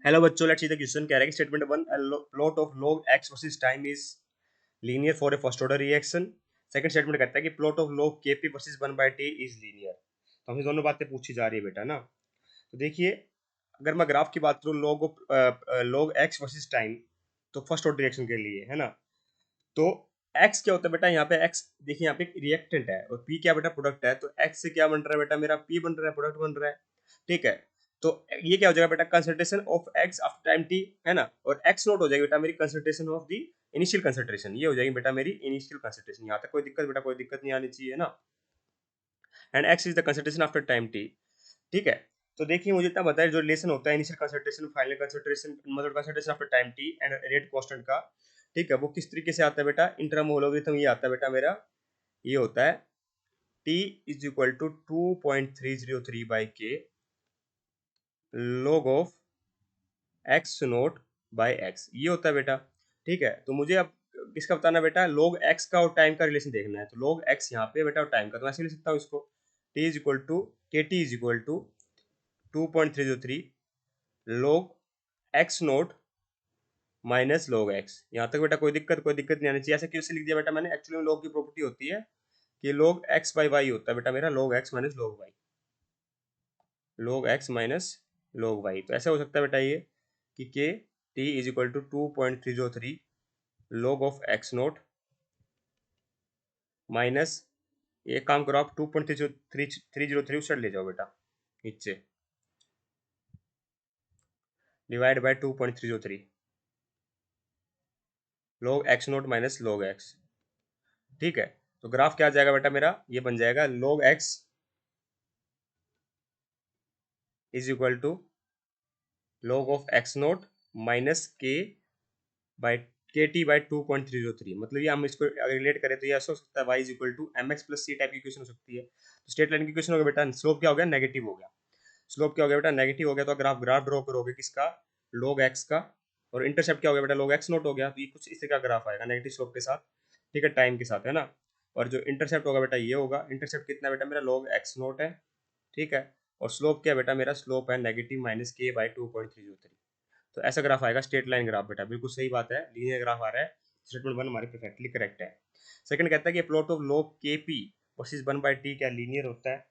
Hello बच्चों, let's see the question. कह रहा है कि statement one, plot of log x versus time is linear for a first order reaction. Second statement कहता है कि plot of log kp versus 1/t is linear. तो हमसे दोनों बातें पूछी जा रही है बेटा ना। तो देखिए, अगर मैं ग्राफ की बात करूँ log x वर्सेस टाइम, तो फर्स्ट ऑर्डर रिएक्शन के लिए है ना, तो x क्या होता है बेटा, यहाँ पे x देखिए, यहाँ पे एक रिएक्टेंट है और p क्या बेटा, प्रोडक्ट है। तो x से क्या बन रहा है बेटा, मेरा p बन रहा है, प्रोडक्ट बन रहा है। ठीक है, तो ये क्या हो जाएगा बेटा, concentration of x after time t है ना, और x नोट हो जाएगी बेटा मेरी concentration of the initial concentration. ये हो जाएगी बेटा मेरी इनिशियल कंसंट्रेशन। यहाँ तक कोई दिक्कत बेटा, कोई दिक्कत नहीं आनी चाहिए ना। And x is the concentration after time t। ठीक है, तो देखिए मुझे इतना बताया, जो रिलेशन होता है इनिशियल कंसंट्रेशन फाइनल कंसंट्रेशन, मतलब concentration after time t and rate constant का, ठीक है, वो किस तरीके से आता है बेटा, इंटरम होलोग्राम ये आता है बेटा मेरा, ये होता है t is equal to 2.303 by k log of x naught by x, ये होता है बेटा। ठीक है, तो मुझे अब किसका बताना बेटा, log x का और टाइम का रिलेशन देखना है। तो log x यहाँ पे बेटा और टाइम का, तो मैं ऐसे लिख सकता हूँ इसको, t is equal to kt is equal to 2.303 log x naught minus log x। यहाँ तक बेटा कोई दिक्कत नहीं आनी चाहिए। ऐसे कैसे लिख दिया बेटा मैंने, एक्चुअली में log की प्रॉपर्टी होती है कि log x बाई y होता है बेटा मेरा, log x minus log y, log x minus log y। तो ऐसा हो सकता है बेटा ये कि k t is equal to 2.303 log of x naught minus, ये काम करो आप, 2.303 उस साइड ले जाओ बेटा नीचे, divide by 2.303 log x naught minus log x। ठीक है, तो ग्राफ क्या आ जाएगा बेटा मेरा, ये बन जाएगा log x is equal to log of x naught minus k by k t by 2.303। मतलब ये हम इसको अगर रिलेट करें तो ये ऐसा हो सकता है, y is equal to m x plus C type की इक्वेशन हो सकती है। तो स्ट्रेट लाइन की इक्वेशन हो गया बेटा, स्लोप क्या हो गया, नेगेटिव हो गया। स्लोप क्या हो गया बेटा, नेगेटिव हो गया, तो ग्राफ ग्राफ ड्रॉ करोगे किसका, log x का, और इंटरसेप्ट क्या हो गया बेटा, log x नोट हो गया। तो ये कुछ इस तरह का ग्राफ आएगा नेगेटिव स्लोप के साथ, ठीक है, टाइम के साथ है ना। और जो इंटरसेप्ट होगा बेटा, ये होगा, इंटरसेप्ट कितना बेटा मेरा, log x नोट है। ठीक है, और स्लोप क्या बेटा मेरा, स्लोप है नेगेटिव माइनस के बाई 2.303। तो ऐसा ग्राफ आएगा, स्ट्रेट लाइन ग्राफ बेटा, बिल्कुल सही बात है, लीनियर ग्राफ आ रहा है। स्टेटमेंट वन हमारी परफेक्टली करेक्ट है। सेकंड कहता है कि plot of log kp versus 1/t क्या लीनियर होता है।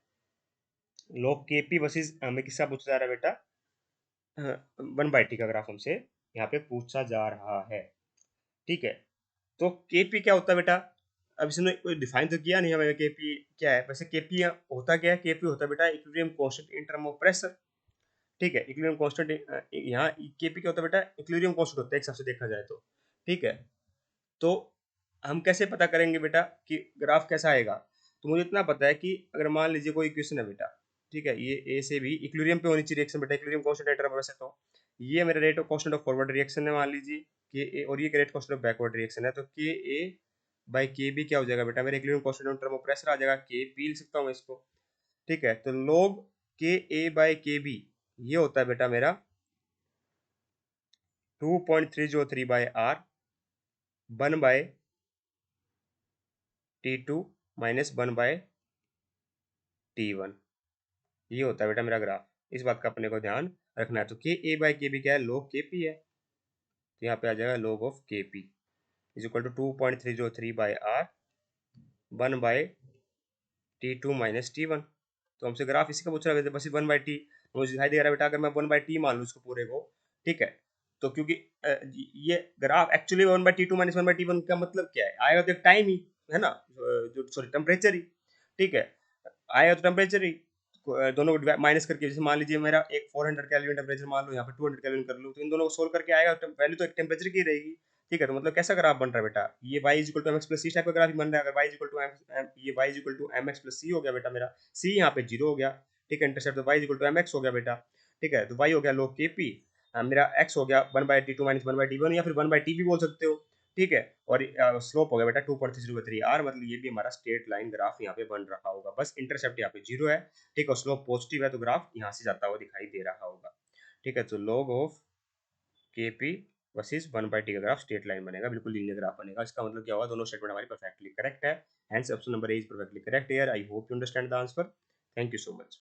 log kp वर्सेस हमें किसका पूछा जा रहा है बेटा, 1/t का ग्राफ हमसे यहाँ पे पूछा जा रहा है। ठीक है, तो kp क्या होता है बेटा, अब इसने कोई डिफाइन तो किया नहीं हमें kp क्या है। वैसे kp होता क्या है, kp होता है बेटा equilibrium constant in term of pressure. ठीक है, इक्विलिब्रियम कांस्टेंट यहाँ केपी क्या होता है बेटा, इक्विलिब्रियम कांस्टेंट होता है एक हिसाब से देखा जाए तो। ठीक है, तो हम कैसे पता करेंगे बेटा कि ग्राफ कैसा आएगा। तो मुझे इतना पता है कि अगर मान लीजिए कोई इक्वेशन है बेटा, ठीक है, ये ए से भी इक्विलिब्रियम पे होनी चाहिए रिएक्शन बेटा, इक्विलिब्रियम कांस्टेंट है वैसे तो। ये मेरा rate of constant of forward reaction है, मान लीजिए के ए, और ये rate constant of backward reaction है। तो के ए बाई के बी क्या हो जाएगा बेटा, मेरा equilibrium constant of term of pressure आ जाएगा, के पी लिख सकता हूँ मैं इसको। ठीक है, तो log के ए बाई के बी ये होता है बेटा मेरा 2.303 by R 1 by T2 minus 1 by T1। ये होता है बेटा मेरा ग्राफ, इस बात का अपने को ध्यान रखना है। तो के ए बाई के बी क्या है, log के पी है। तो यहाँ पे आ जाएगा log of K P is equal to 2.303 by R 1 by T2 minus T1। तो हमसे ग्राफ इसी का पूछ रहा है, बस 1/t मुझे दिखाई दे रहा है बेटा। अगर मैं 1/t मान लूँ इसको पूरे को, ठीक है, तो क्योंकि ये graph actually 1/t2 minus 1/t1 का मतलब क्या है, आएगा तो एक टाइम ही है ना, जो सॉरी टेम्परेचर ही। ठीक है, आएगा तो टेम्परेचर ही, दोनों को माइनस करके, जैसे मान लीजिए मेरा एक 400 कैलविन टेम्परेचर मान लो, यहाँ पे 200 कैलविन कर लूँ, तो इन दोनों को सोल्व करके आएगा, वैल्यू तो एक टेम्परेचर की रहेगी। ठीक है, तो मतलब कैसा ग्राफ बन रहा है बेटा, ये y is equal to mx plus C type का ग्राफ बन रहा है। अगर y इज इक्वल टू ये y is equal to mx plus C हो गया बेटा मेरा, c यहाँ पे 0 हो गया। ठीक है, इंटरसेप्ट, तो y is equal to mx हो गया बेटा। ठीक है, तो y हो गया log kp, मेरा x हो गया 1/t2 माइनस 1/t1 या फिर 1/t भी बोल सकते हो। ठीक है, और स्लोप हो गया बेटा 2.303 आर, मतलब ये भी हमारा स्ट्रेट लाइन ग्राफ यहाँ पे बन रहा होगा। बस इंटरसेप्ट यहाँ पे 0 है, ठीक है, और स्लोप पॉजिटिव है, तो ग्राफ यहाँ से जाता हुआ दिखाई दे रहा होगा। ठीक है, तो log of kp versus 1/t का ग्राफ स्ट्रेट लाइन बनेगा, बिल्कुल लीनियर ग्राफ बनेगा। इसका मतलब क्या होगा, दोनों स्टेटमेंट हमारी परफेक्टली करेक्ट है। Hence option number A is perfectly correct here. I hope you understand the answer. Thank you so much.